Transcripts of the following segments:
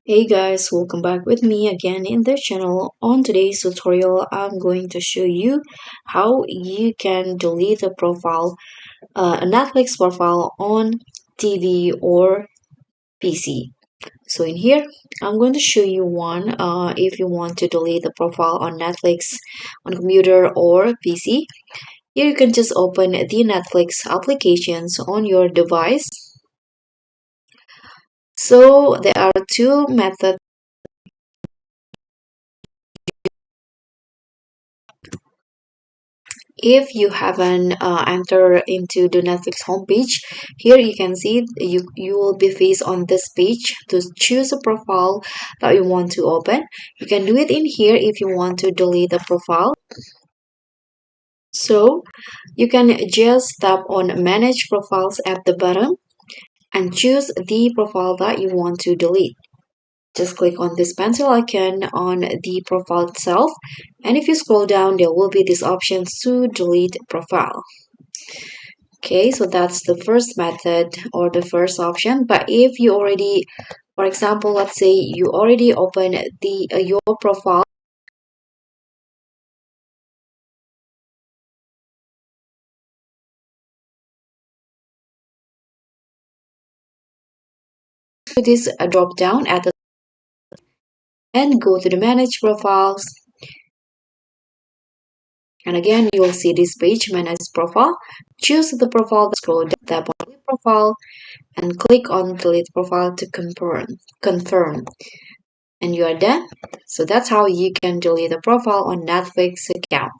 Hey guys, welcome back with me again in the channel. On today's tutorial, I'm going to show you how you can delete a Netflix profile on TV or PC. So in here, I'm going to show you one if you want to delete the profile on Netflix on computer or PC. Here you can just open the Netflix applications on your device. So there are two methods. If you haven't entered into the Netflix homepage, here you can see you will be faced on this page to choose a profile that you want to open. You can do it in here if you want to delete the profile. So you can just tap on manage profiles at the bottom and choose the profile that you want to delete. Just click on this pencil icon on the profile itself, and if you scroll down there will be this option to delete profile. Okay, so that's the first method or the first option. But if you already, for example, let's say you already open the your profile to this drop down at the and go to the manage profiles. And again, you'll see this page, manage profile. Choose the profile, scroll down, tap on delete profile, and click on delete profile to confirm. And you are done. So that's how you can delete a profile on Netflix account.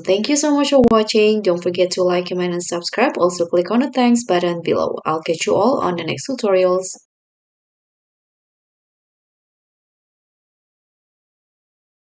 Thank you so much for watching. Don't forget to like, comment, and subscribe. Also, click on the thanks button below. I'll catch you all on the next tutorials.